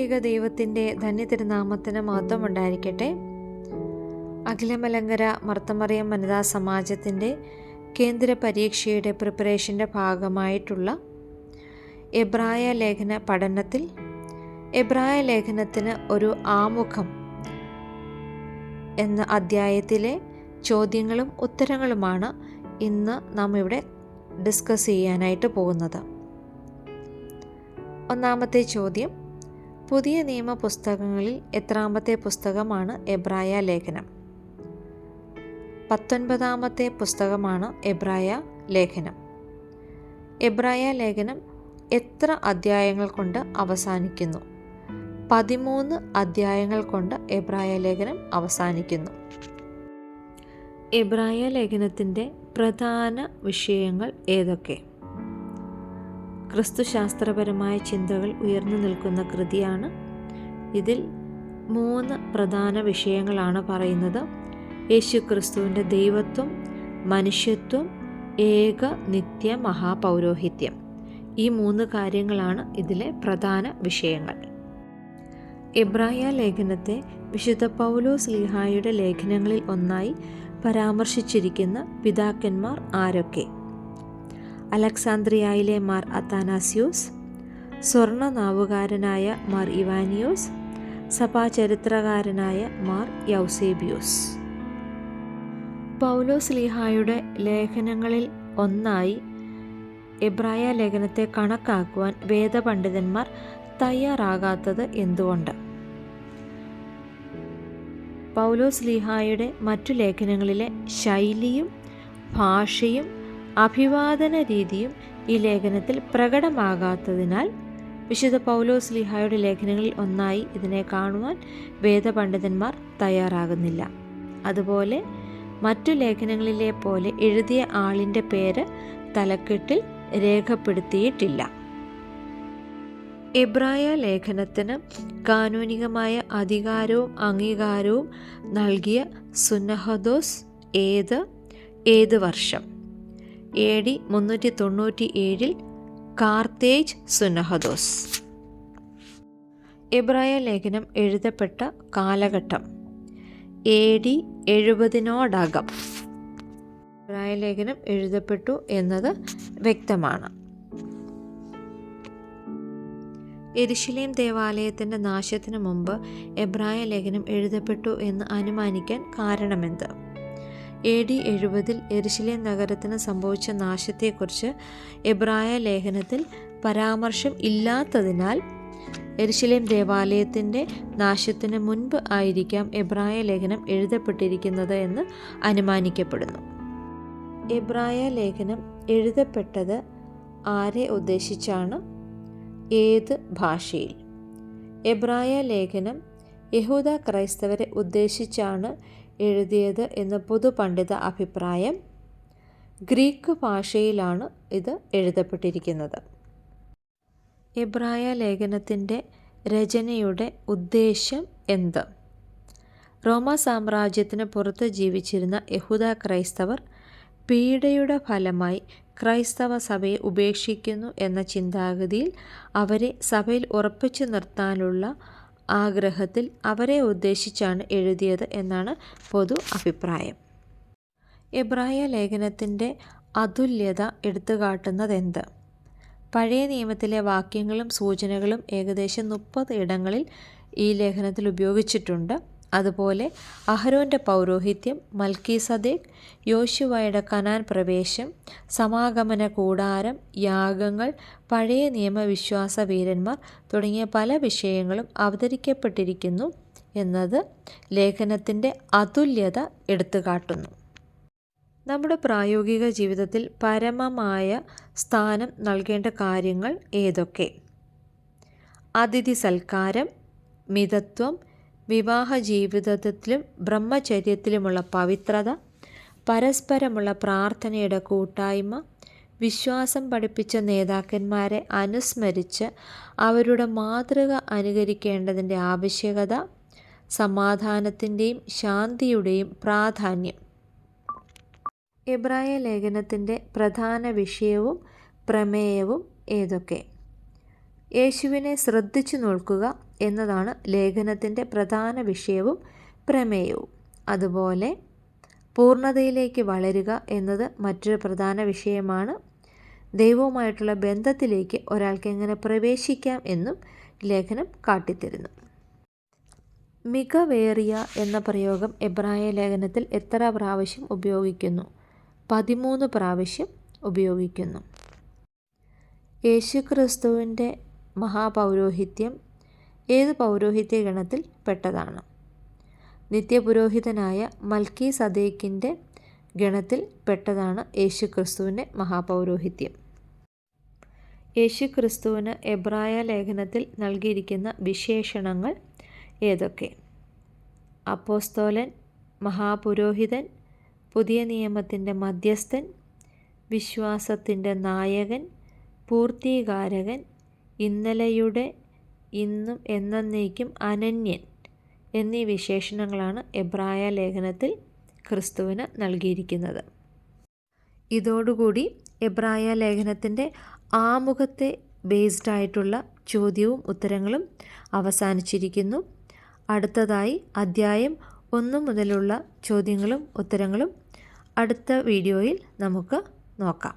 ത്രിയേക ദൈവത്തിൻ്റെ ധന്യതിരുനാമത്തിന് മഹത്വമുണ്ടായിരിക്കട്ടെ. അഖിലമലങ്കര മർത്തമറിയം വനിതാ സമാജത്തിൻ്റെ കേന്ദ്ര പരീക്ഷയുടെ പ്രിപ്പറേഷൻ്റെ ഭാഗമായിട്ടുള്ള എബ്രായ ലേഖന പഠനത്തിൽ എബ്രായ ലേഖനത്തിന് ഒരു ആമുഖം എന്ന അധ്യായത്തിലെ ചോദ്യങ്ങളും ഉത്തരങ്ങളുമാണ് ഇന്ന് നാം ഇവിടെ ഡിസ്കസ് ചെയ്യാനായിട്ട് പോകുന്നത്. ഒന്നാമത്തെ ചോദ്യം: പുതിയ നിയമ പുസ്തകങ്ങളിൽ എത്രാമത്തെ പുസ്തകമാണ് എബ്രായ ലേഖനം? 19ാമത്തെ പുസ്തകമാണ് എബ്രായ ലേഖനം. എബ്രായ ലേഖനം എത്ര അധ്യായങ്ങൾ കൊണ്ട് അവസാനിക്കുന്നു? 13 അധ്യായങ്ങൾ കൊണ്ട് എബ്രായ ലേഖനം അവസാനിക്കുന്നു. എബ്രായ ലേഖനത്തിൻ്റെ പ്രധാന വിഷയങ്ങൾ ഏതൊക്കെ? ക്രിസ്തുശാസ്ത്രപരമായ ചിന്തകൾ ഉയർന്നു നിൽക്കുന്ന കൃതിയാണ്. ഇതിൽ 3 പ്രധാന വിഷയങ്ങളാണ് പറയുന്നത്: യേശു ക്രിസ്തുവിൻ്റെ ദൈവത്വം, മനുഷ്യത്വം, ഏക നിത്യ മഹാപൗരോഹിത്യം. ഈ 3 കാര്യങ്ങളാണ് ഇതിലെ പ്രധാന വിഷയങ്ങൾ. എബ്രായ ലേഖനത്തെ വിശുദ്ധ പൗലോസ് ശ്ലീഹായുടെ ലേഖനങ്ങളിൽ ഒന്നായി പരാമർശിച്ചിരിക്കുന്ന പിതാക്കന്മാർ ആരൊക്കെ? അലക്സാന്ദ്രിയയിലെ മാർ അത്താനാസ്യോസ്, സ്വർണനാവുകാരനായ മാർ ഇവാനിയോസ്, സഭാചരിത്രകാരനായ മാർ യൗസേബിയോസ്. പൗലോസ് ശ്ലീഹായുടെ ലേഖനങ്ങളിൽ ഒന്നായി എബ്രായ ലേഖനത്തെ കണക്കാക്കുവാൻ വേദപണ്ഡിതന്മാർ തയ്യാറാകാത്തത് എന്തുകൊണ്ട്? പൗലോസ് ശ്ലീഹായുടെ മറ്റു ലേഖനങ്ങളിലെ ശൈലിയും ഭാഷയും അഭിവാദന രീതിയും ഈ ലേഖനത്തിൽ പ്രകടമാകാത്തതിനാൽ വിശുദ്ധ പൗലോസ് ശ്ലീഹായുടെ ലേഖനങ്ങളിൽ ഒന്നായി ഇതിനെ കാണുവാൻ വേദപണ്ഡിതന്മാർ തയ്യാറാകുന്നില്ല. അതുപോലെ മറ്റു ലേഖനങ്ങളിലെ പോലെ എഴുതിയ ആളിൻ്റെ പേര് തലക്കെട്ടിൽ രേഖപ്പെടുത്തിയിട്ടില്ല. എബ്രായ ലേഖനത്തിന് കാനൂനികമായ അധികാരവും അംഗീകാരവും നൽകിയ സുന്നഹദോസ് ഏത് വർഷം? AD 397 കാർത്തേജ് സുന്നഹദോസ്. എബ്രായ ലേഖനം എഴുതപ്പെട്ട കാലഘട്ടം AD 70 എബ്രായ ലേഖനം എഴുതപ്പെട്ടു എന്നത് വ്യക്തമാണ്. യെരുശലേം ദേവാലയത്തിൻ്റെ നാശത്തിനു മുമ്പ് എബ്രായ ലേഖനം എഴുതപ്പെട്ടു എന്ന് അനുമാനിക്കാൻ കാരണമെന്ത്? AD 70 യെരുശലേം നഗരത്തിന് സംഭവിച്ച നാശത്തെക്കുറിച്ച് എബ്രായ ലേഖനത്തിൽ പരാമർശം ഇല്ലാത്തതിനാൽ യെരുശലേം ദേവാലയത്തിൻ്റെ നാശത്തിന് മുൻപ് ആയിരിക്കാം എബ്രായ ലേഖനം എഴുതപ്പെട്ടിരിക്കുന്നത് എന്ന് അനുമാനിക്കപ്പെടുന്നു. എബ്രായ ലേഖനം എഴുതപ്പെട്ടത് ആരെ ഉദ്ദേശിച്ചാണ്? ഏത് ഭാഷയിൽ? എബ്രായ ലേഖനം യഹൂദ ക്രൈസ്തവരെ ഉദ്ദേശിച്ചാണ് എഴുതിയത് എന്ന് പൊതുപണ്ഡിത അഭിപ്രായം. ഗ്രീക്ക് ഭാഷയിലാണ് ഇത് എഴുതപ്പെട്ടിരിക്കുന്നത്. എബ്രായ ലേഖനത്തിൻ്റെ രചനയുടെ ഉദ്ദേശ്യം എന്ത്? റോമാ സാമ്രാജ്യത്തിന് പുറത്ത് ജീവിച്ചിരുന്ന യഹൂദ ക്രൈസ്തവർ പീഡയുടെ ഫലമായി ക്രൈസ്തവ സഭയെ ഉപേക്ഷിക്കുന്നു എന്ന ചിന്താഗതിയിൽ അവരെ സഭയിൽ ഉറപ്പിച്ചു നിർത്താനുള്ള ആഗ്രഹത്തിൽ അവരെ ഉദ്ദേശിച്ചാണ് എഴുതിയത് എന്നാണ് പൊതു അഭിപ്രായം. എബ്രായ ലേഖനത്തിൻ്റെ അതുല്യത എടുത്തുകാട്ടുന്നതെന്ത്? പഴയ നിയമത്തിലെ വാക്യങ്ങളും സൂചനകളും ഏകദേശം 30 ഇടങ്ങളിൽ ഈ ലേഖനത്തിൽ ഉപയോഗിച്ചിട്ടുണ്ട്. അതുപോലെ അഹരോൻ്റെ പൗരോഹിത്യം, മൽക്കീസദേക്ക്, യോശുവയുടെ കനാൻ പ്രവേശം, സമാഗമന കൂടാരം, യാഗങ്ങൾ, പഴയ നിയമ വിശ്വാസ വീരന്മാർ തുടങ്ങിയ പല വിഷയങ്ങളും അവതരിക്കപ്പെട്ടിരിക്കുന്നു എന്നത് ലേഖനത്തിൻ്റെ അതുല്യത എടുത്തുകാട്ടുന്നു. നമ്മുടെ പ്രായോഗിക ജീവിതത്തിൽ പരമമായ സ്ഥാനം നൽകേണ്ട കാര്യങ്ങൾ ഏതൊക്കെ? അതിഥി സൽക്കാരം, മിതത്വം, വിവാഹ ജീവിതത്തിലും ബ്രഹ്മചര്യത്തിലുമുള്ള പവിത്രത, പരസ്പരമുള്ള പ്രാർത്ഥനയുടെ കൂട്ടായ്മ, വിശ്വാസം പഠിപ്പിച്ച നേതാക്കന്മാരെ അനുസ്മരിച്ച് അവരുടെ മാതൃക അനുകരിക്കേണ്ടതിൻ്റെ ആവശ്യകത, സമാധാനത്തിൻ്റെയും ശാന്തിയുടെയും പ്രാധാന്യം. എബ്രായ ലേഖനത്തിൻ്റെ പ്രധാന വിഷയവും പ്രമേയവും ഏതൊക്കെ? യേശുവിനെ ശ്രദ്ധിച്ചു നോക്കുക, എന്നതാണ് ലേഖനത്തിൻ്റെ പ്രധാന വിഷയവും പ്രമേയവും. അതുപോലെ പൂർണ്ണതയിലേക്ക് വളരുക എന്നത് മറ്റൊരു പ്രധാന വിഷയമാണ്. ദൈവവുമായിട്ടുള്ള ബന്ധത്തിലേക്ക് ഒരാൾക്ക് എങ്ങനെ പ്രവേശിക്കാം എന്നും ലേഖനം കാട്ടിത്തരുന്നു. മികവേറിയ എന്ന പ്രയോഗം എബ്രായ ലേഖനത്തിൽ എത്ര പ്രാവശ്യം ഉപയോഗിക്കുന്നു? 13 പ്രാവശ്യം ഉപയോഗിക്കുന്നു. യേശുക്രിസ്തുവിൻ്റെ മഹാപൗരോഹിത്യം ഏത് പൗരോഹിത്യ ഗണത്തിൽ പെട്ടതാണ്? നിത്യപുരോഹിതനായ മൽക്കീസദേക്കിൻ്റെ ഗണത്തിൽ പെട്ടതാണ് യേശുക്രിസ്തുവിൻ്റെ മഹാപൗരോഹിത്യം. യേശുക്രിസ്തുവിന് എബ്രായ ലേഖനത്തിൽ നൽകിയിരിക്കുന്ന വിശേഷണങ്ങൾ ഏതൊക്കെ? അപ്പോസ്തോലൻ, മഹാപുരോഹിതൻ, പുതിയ നിയമത്തിൻ്റെ മധ്യസ്ഥൻ, വിശ്വാസത്തിൻ്റെ നായകൻ, പൂർത്തീകാരകൻ, ഇന്നലെയുടെ ഇന്നും എന്നേക്കും അനന്യൻ എന്നീ വിശേഷണങ്ങളാണ് എബ്രായ ലേഖനത്തിൽ ക്രിസ്തുവിന് നൽകിയിരിക്കുന്നത്. ഇതോടുകൂടി എബ്രായ ലേഖനത്തിൻ്റെ ആമുഖത്തെ ബേസ്ഡ് ആയിട്ടുള്ള ചോദ്യവും ഉത്തരങ്ങളും അവസാനിച്ചിരിക്കുന്നു. അടുത്തതായി അധ്യായം 1 മുതലുള്ള ചോദ്യങ്ങളും ഉത്തരങ്ങളും അടുത്ത വീഡിയോയിൽ നമുക്ക് നോക്കാം.